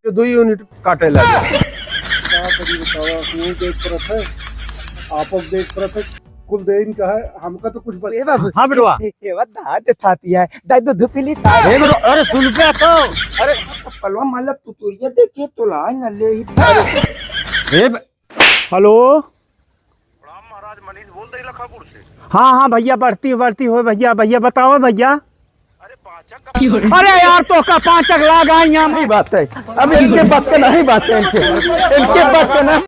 2 unit काटे लगे। क्या करी बताओ, क्यों देख परत है, आप अब देख परत है, कुल देन का है, हमका तो कुछ बच। हाँ बेटवा, थाती है दाई दूध पीली अरे सुन पे तो अरे पलवा माला तुतुरिया देखिए तो ला न ले ही हेलो महाराज मनीष बोल रही लखापुर से। हाँ हाँ भैया, बढ़ती हो भैया। भैया बताओ भैया। अरे पाचक अरे यार तो का 5 लाख आई यहाँ नहीं बात है, अब इनके बात का नहीं बात है, इनके बात का ना।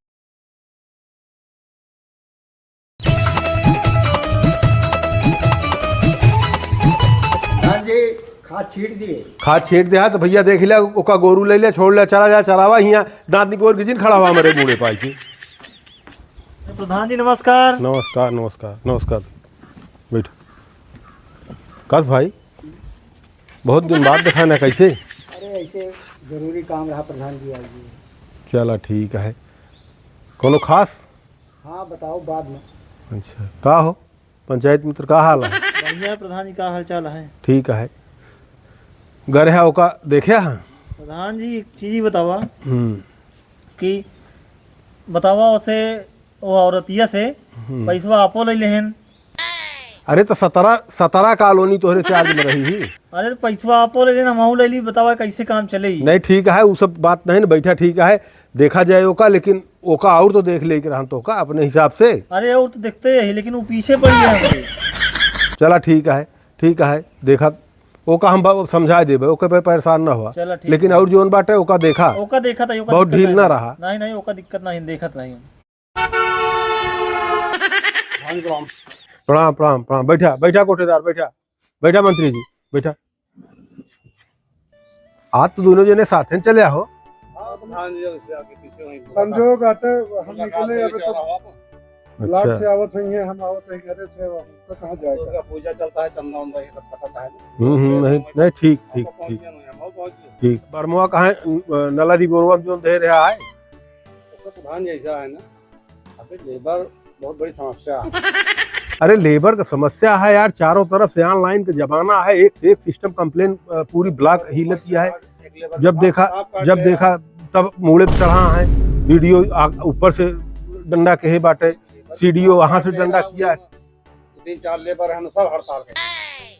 खाद छीट दिया तो भैया देख लिया, ओका गोरू ले लिया, छोड़ लिया, चला जा चरावा हिया दांत निकोर किजिन खड़ा हुआ मेरे बूढ़े पाई के। प्रधान जी नमस्कार। नमस्कार नमस्कार नमस्कार, बैठ। कस भाई बहुत दिन बाद देखा ना, कैसे? अरे ऐसे जरूरी काम रहा प्रधान जी आज। चला ठीक है, कोनो खास? हाँ बताओ बाद में। अच्छा, का हो पंचायत मित्र, का हाल है? बढ़िया प्रधान जी, का हालचाल है? ठीक है, गरे है ओका देखे हाँ? प्रधान जी एक चीज बतावा कि बतावा उसे वो औरतिया से पैसा आपो ले लेहन। अरे तो 17 कॉलोनी तोहरे चार्ज में रही ही। अरे तो पैसा आपो ले लेना, हमहू ले ली, बतावा कैसे काम चले। नहीं ठीक है, वो सब बात नहीं ना, बैठा ठीक है, देखा जाए ओका, लेकिन ओका और तो देख ले रहा तो का अपने हिसाब से। अरे और तो देखते है, लेकिन वो पीछे पड़ी है। चला ठीक है, देखा ओका हम समझा देबे, ओके पे परेशान ना हुआ। लेकिन और जोन बाटे ओका देखा था, बहुत ढील ना रहा। नहीं ओका दिक्कत नहीं, देखत नहीं। प्रणाम प्रणाम प्रणाम, बैठा कोठेदार, बैठा मंत्री जी, बैठा। आज तो दोनों जने साथ चले हो। संजोग आते हम निकले, अभी तो लाख से आवत है, हम आवत है घरे से, तो कहाँ जाएगा? पूजा चलता है, चंदा उंदा ये सब पता है। नहीं ठीक। बरमुआ कहाँ नला रिबोरवा जो दे रहा है? प्रधान जैसा है ना, अभी लेबर बहुत बड़ी समस्या है। अरे लेबर का समस्या है यार, चारों तरफ से ऑनलाइन का जमाना है, एक से एक सिस्टम कंप्लेन, पूरी ब्लॉक हिलत किया है। जब देखा तब मुड़े चढ़ा है, वीडियो ऊपर से डंडा कहे बाटे, सीडीओ वहां से डंडा किया है। 3-4 लेबर है सब हड़ताल के।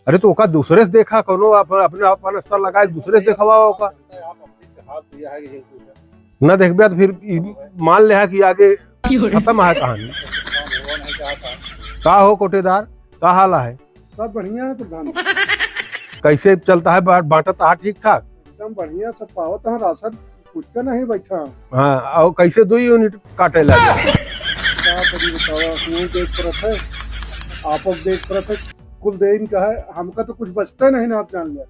अरे तो ओका दूसरे से देखा, कोनो अपने स्तर लगाए दूसरे से देखा ओका न देखबे तो फिर मान ले कि आगे खत्म है कहानी। का हो कोटेदार, का हाल है? सब बढ़िया है प्रधान। कैसे चलता है बांटता है ठीक ठाक? एकदम बढ़िया, सब पावत है, राशन कुछ का नहीं बैठा। हाँ, और कैसे 2 यूनिट काटे लगे? क्या करी बताओ, क्यों देख परत है, आप अब देख परत है, कुल देन का है, हमका तो कुछ बचता नहीं ना, आप जान लिया।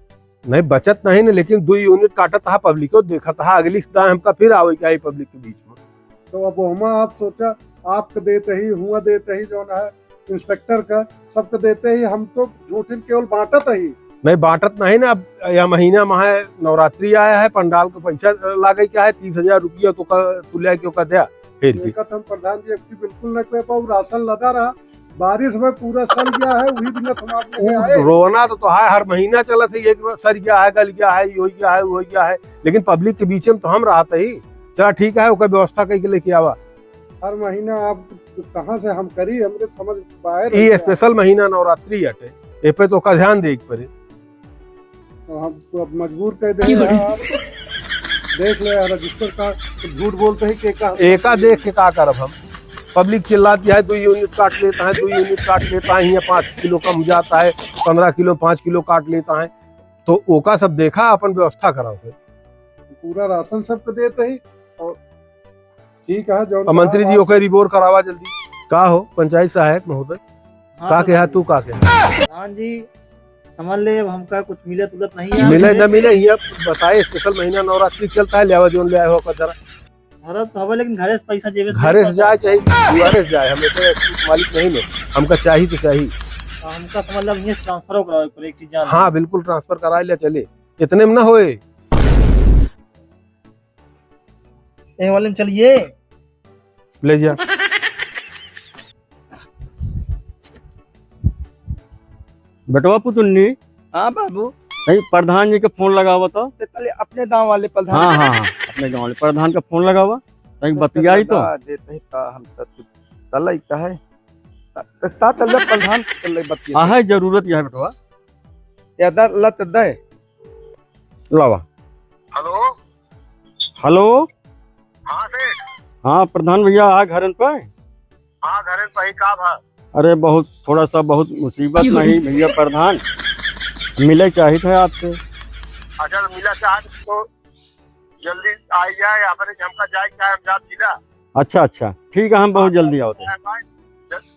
नहीं बचत नहीं ना, लेकिन 2 यूनिट काटा था पब्लिक को देखा था, अगली सदा हमका फिर आवे क्या पब्लिक के बीच में। तो अब वहाँ आप सोचा, आपको देते ही हुआ, देते ही जो है इंस्पेक्टर का सबको देते ही, हम तो झूठिन केवल बांटत ही नहीं, बांटत नहीं ना। अब यह महीना में नवरात्रि आया है, पंडाल का पैसा लागे क्या है, 30,000 रुपया तो तुलिया क्यों का दिया फिर भी। हम प्रधान जी अब बिल्कुल न कह पाऊ, राशन लदा रहा, बारिश में पूरा सड़ गया है, वही दिन हम रोना तो है, हर महीना चला था, एक सर गया है, गल गया है, हो गया है, लेकिन पब्लिक के बीच में तो हम रहते ही। चला ठीक है, ओकर व्यवस्था कई के लेके आवा। हर महीना आप कहाँ से हम करी, हमरे समझ बाहर। ये स्पेशल महीना नवरात्रि हटे, ए पे तो का ध्यान दे पड़े। तो हम तो अब मजबूर कर दे, आप देख ले रजिस्टर का, झूठ बोलते ही एका देख के का करब हम? पब्लिक चिल्लाती है 2 यूनिट काट लेता है, 2 यूनिट काट लेता है, 5 किलो कम जाता है, 15 किलो 5 किलो काट लेता है, तो ओका सब देखा, अपन व्यवस्था कराओ पूरा राशन सबको देते ही। और ठीक है, जो मंत्री जी ओके रिपोर्ट करावा जल्दी। का हो पंचायत सहायक महोदय, का कहा तू का कहा? हाँ जी समझ ले, अब हमका कुछ मिले तुरंत नहीं है। मिले न मिले ये बताए, स्पेशल महीना नवरात्रि चलता है, लियावा जोन ले आए हो जरा। घर तो हवा, लेकिन घरे से पैसा जेबे घरे से जाए चाहिए, दुआरे से जाए, हमें तो मालिक नहीं है, हमका चाहिए तो चाहिए। हमका समझ ला ये ट्रांसफर कराओ पर एक चीज जान। हाँ बिल्कुल ट्रांसफर करा लिया, चले इतने में ना होए। ए वाले में चलिए, ले जा। बेटवा पुतुन्नी। हाँ बाबू, नहीं प्रधान जी के फोन लगावा तो अपने गांव वाले प्रधान। हाँ अपने गाँव में प्रधान का फोन लगा हुआ कहीं बतियाई तो देते का हम तल है ता तल प्रधान तल बतिया है जरूरत यह है बेटवा यादा लत दे लावा। हेलो हेलो हाँ सेठ। हाँ प्रधान भैया आ घर पे। हाँ घर पे ही का भा। अरे बहुत थोड़ा सा बहुत मुसीबत नहीं भैया प्रधान मिले चाहिए थे आपसे। अच्छा तो मिला चाह तो जल्दी आ जाए या फिर हमका जाए क्या हम जात जिला। अच्छा ठीक है हम बहुत जल्दी आओते हैं।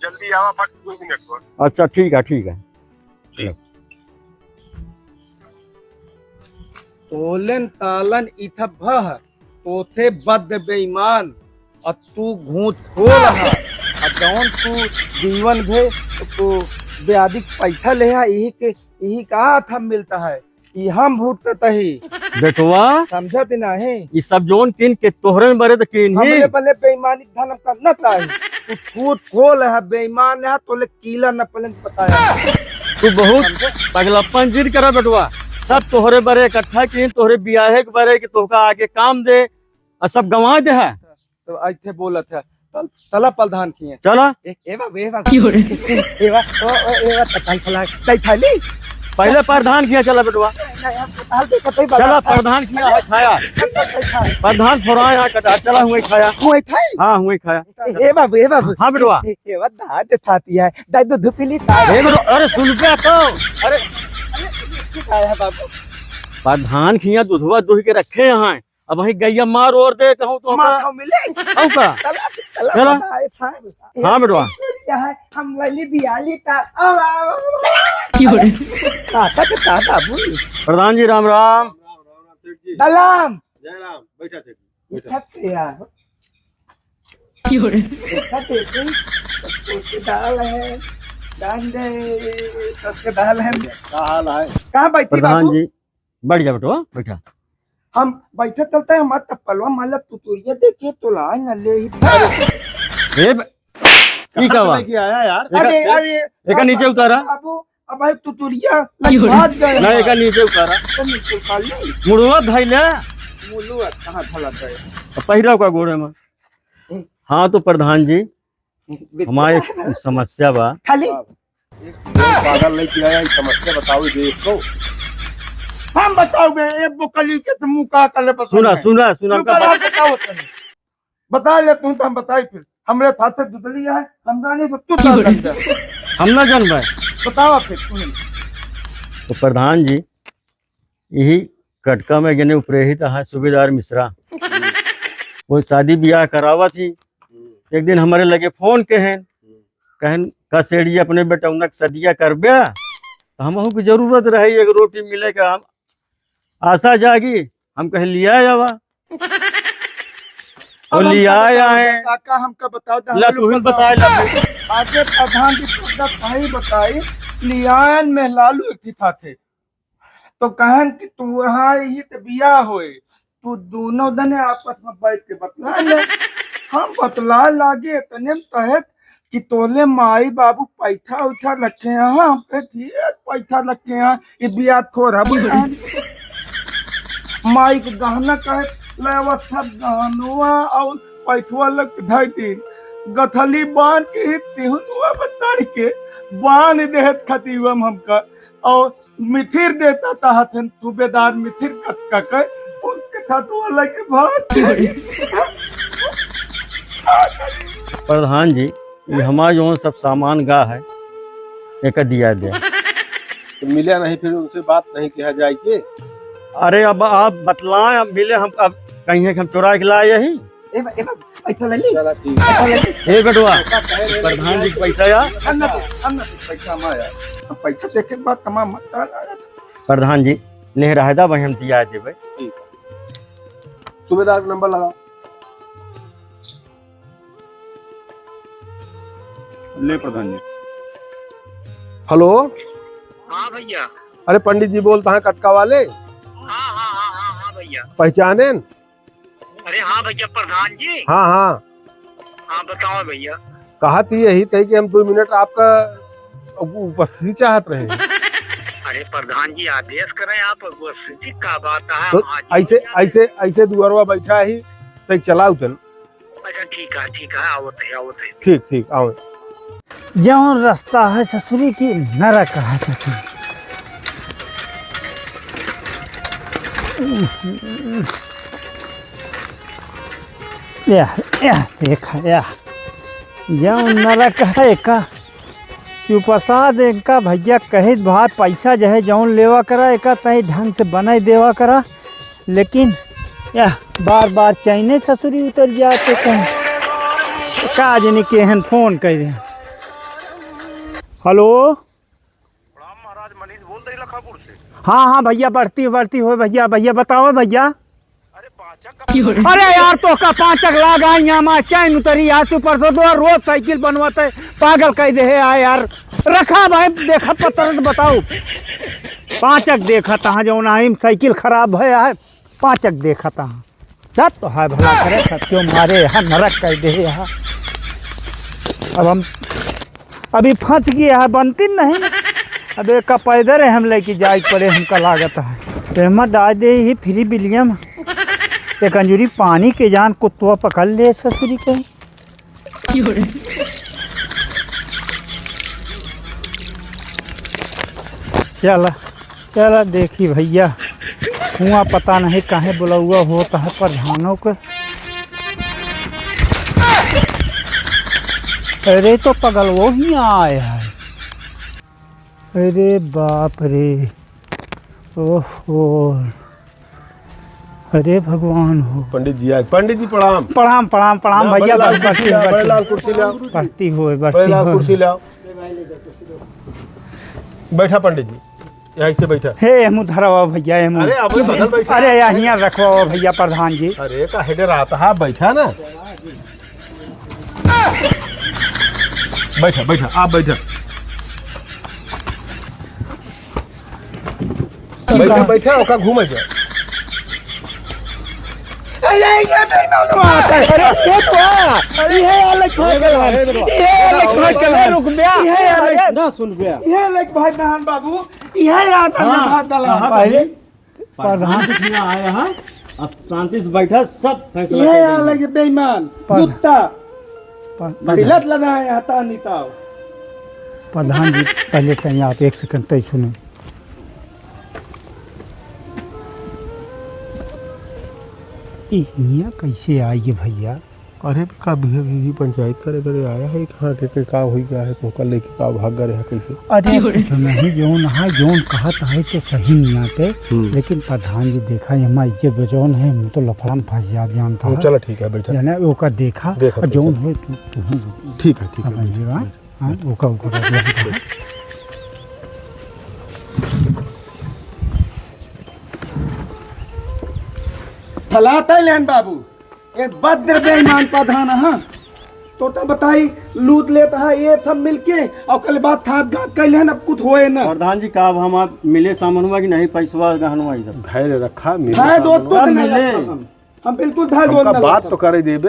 जल्दी आवा बट 2 मिनट को। अच्छा ठीक है। तोलन तालन इथा भह तोथे बद बेईमान और तू घूंट खोल है और जौन तू जीवन भे तो ब्याधिक पैसा ले यही कहा था मिलता है ये हम भूत तही बेटवा समझत नहीं ये सब जोन किन के तोहरे में बरे तो किन ही हमरे पहले बेईमानी धर्म करना चाहिए तू झूठ खोल है बेईमान है तो ले कीला न पलन बताया तू बहुत पगलप्पन जिद करा बेटवा सब तोहरे बरे इकट्ठा किन तोहरे बियाहे के बरे कि तोहका आगे काम दे और सब गंवा दे है तो ऐसे बोलत है तला प्रधान किए चला तई थाली पहले प्रधान किया चला बेटवा चला प्रधान किया है खाया प्रधान थोड़ा यहाँ कटा चला हुए खाया हाँ हुए खाया हाँ बेटवा अरे सुन के तो अरे प्रधान खिया दूधवा दूध के रखे यहाँ अब वही गैया मार और दे कहूँ तो का चला हाँ बेटवा हम लली बियाली का प्रधान जी राम राम दलाम जय राम बैठा सेठ दाल है दाल है हाल है कहाँ बैठी प्रधान जी बैठ जा बेटवा बैठा हम बैठे चलते हैं हमारा टप्पलवा माला तुतुरिया देखिए तो लाए न ले ही ठीक है वाह आया यार अरे एक नीचे उतारा बाबू अब भाई तुतुरिया भाग गए नहीं एक नीचे उतारा निकाल ले मुड़वा भाई ले मुलुआ कहाँ भला गए पहिरा का गोड़े में हाँ तो प्रधान जी हमारी एक समस्या बा खाली पागल नहीं किया समस्या बताओ देख को हम बताओगे एक बुकली के तुम का कल सुना बताओ बता ले तू तो हम बताई फिर हमरे साथ दुदली है हम जाने से तू हम ना जान भाई बताओ फिर तू तो प्रधान जी यही कटका में जने उपरेहित है सूबेदार मिश्रा वो शादी ब्याह करावा थी एक दिन हमारे लगे फोन कहन का सेठ जी अपने बेटौनक सदिया कर ब्या तो हम की जरूरत रही एक रोटी मिले का हम आशा जागी हम कहे लिया जावा और लिया आए काका हमका बताओ ला तू ही बता ला आगे प्रधान जी पूछा भाई बताई लियान में लालू थी थे तो कहन कि तू यहाँ ये तो बिया होए तू दोनों दने आपस में बैठ के बतला ले हम बतला लागे इतने तहत कि तोले माई बाबू पैसा उठा रखे हैं हम पैसा रखे हैं ये बिया खोर माई के गहना कहे सब गहनुआ और पैथुआ लग धई दिन गथली बांध के तिहुआ बताई के बांध देहत खतीवम हमका और मिथिर देता था हथन सूबेदार मिथिर कतका के उनके खतुआ लगे भाग प्रधान जी ये हमारा जो सब सामान गा है एक दिया दे तो मिला नहीं फिर उनसे बात नहीं किया जाए के अरे अब आप बतलाएं अब मिले हम अब कहीं है कि हम चुरा के लाए यही चला ठीक है ए बेटवा प्रधान जी पैसा या पैसा देखे बाद तमाम प्रधान जी ले रहदा भाई हम दिया देवे सूबेदार का नंबर लगा ले प्रधान जी हेलो हाँ भैया। अरे पंडित जी बोलता है कटका वाले हाँ भैया। पहचाने अरे हाँ भैया प्रधान जी। हाँ बताओ भैया। कहा थी यही कही कि हम 2 मिनट आपका उपस्थिति चाहत रहे अरे प्रधान जी आदेश करें आप स्थिति का बात है। तो ऐसे ऐसे ऐसे दुआरवा बैठा ही तक चलाऊ तन। अच्छा ठीक है आओ थे। ठीक ठीक आओ। जौन रास्ता है ससुरी की नरक है ससुरी। या देखा या जौन नरक है का शिवप्रसाद इनका भैया कहे भाई पैसा जो है जौन लेवा करा एक तही ढंग से बनाई देवा करा, लेकिन या बार बार चाइने ससुरी उतर जाते कहीं का जनी केहन फोन कर दे। हेलो महाराज मनीष बोल रही लखापुर से। हाँ भैया बढ़ती हो भैया बताओ भैया। अरे पाचक अरे यार तो का पाँचक लागा यहाँ माँ चैन उतरी आज ऊपर से दो रोज साइकिल बनवाते पागल कह दे है यार। रखा भाई देखा पत्र बताओ पाँचक देखा तहाँ जो नाइम साइकिल खराब है पाँचक देखा तहाँ जब तो है भला करे सत्यो मारे यहाँ नरक कह दे यहाँ। अब हम अभी फंस गए है बनती नहीं। अब एक का पैदल है हम लेके जाए पड़े हमका लागत है पेमा डाल दे ही फ्री बिलियम एक अंजूरी पानी के जान कुत्ता पकड़ ले ससुरी कहीं। चला देखी भैया हुआ पता नहीं काहे बुला हुआ होता है प्रधानों को। अरे तो पगल वो ही आया है। अरे बाप रे ओहो अरे भगवान हो। पंडित जी आए। पंडित जी प्रणाम। प्रणाम भैया कुर्सी लाओ। बढ़ती हो कुर्सी लाओ। बैठा पंडित जी यहीं से बैठा। हे मुँह धरवा भैया अरे यहाँ रखो भैया प्रधान जी। अरे का हेडर आता है बैठा ना बैठा आप बैठा ओका घूमे जा। बाबू यह प्रधान आया है अब शांति से बैठा सब फैसला बेईमान कुत्ता तिलक लगाए हता नीता। प्रधान जी पहले कहीं आप एक सेकंड तय सुनो। यहाँ कैसे आइए भैया। अरे का भी पंचायत करे आया है कहाँ के का हुई गया है तो कल लेके का भाग गया है कैसे। अरे कुछ नहीं जोन कहत है तो सही नहीं आते लेकिन प्रधान जी देखा हमारा इज्जत बचौन है हम तो लफड़ा में फंस जा जानता है। चलो ठीक है बैठा ना ओका देखा और जोन हो ठीक है समझ लियो ओका फलाता लेन बाबू एक भद्र बेईमान प्रधान है तो बताई लूट लेता है ये सब मिलके और कल बात था कैले अब कुछ होए ना। प्रधान जी का अब हम मिले सामान हुआ कि नहीं पैसा गहनवा इधर धैर्य रखा मिले हम बिल्कुल धैर्य बात तो करे दे बे।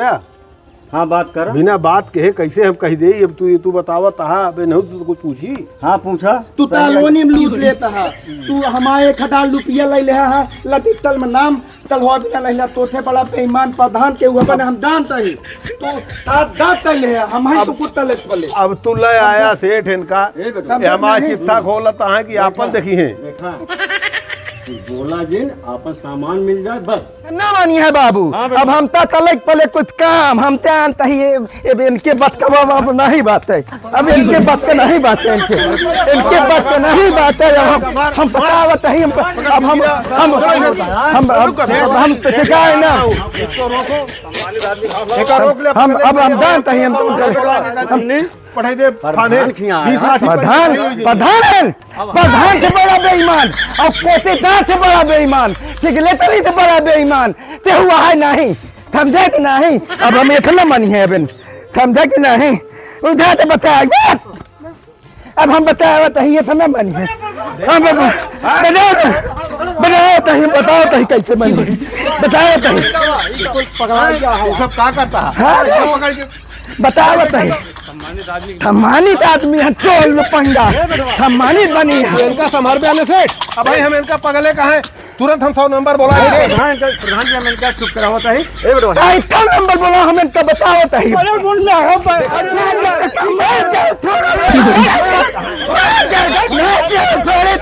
हाँ बात कर बिना बात कहे कैसे हम कह दे। अब तू बतावा तहा अबे नहीं तो कुछ पूछी। हाँ पूछा तू तालवनी में लूट लेता है तू हमारे खटाल रुपया ले ले है लतितल में नाम तलवा बिना ले तो थे बड़ा बेईमान प्रधान के ऊपर हम जानते ही तो दांत कर ले हम है तो कुत्ता ले पले। अब तू ले आया सेठ इनका हमारा चिट्ठा खोलता है कि आपन देखी है बोला जिन आपन सामान मिल जाए बस ना मानी है बाबू। अब हम तलक पले कुछ काम हम जानते ही इनके बस का अब नहीं बात है। अब इनके बस का नहीं बात है इनके बस का नहीं बात है। हम पकावत ही हम टिकाए ना अब हम जानते ही हमने पढ़ाई दे प्रधान से बड़ा बेईमान और कोटेदार से बड़ा बेईमान सिगलेटरी से बड़ा बेईमान ते हुआ है नहीं समझे कि नहीं। अब हम इतना मनी है अब समझे कि नहीं उधर से बताया अब हम बताया तो ये इतना मनी है हम बताओ तो कैसे बनी बताओ तो सब का करता है बतावत है सम्मानित आदमी है चोल लुपंगा सम्मानित बनी है इनका संभाल पे आने से अब भाई हम इनका पगले कहा है तुरंत हम 100 नंबर बोला प्रधान जी हम इनका चुप करावत है ऐसा नंबर बोला हम इनका बतावत है थोड़े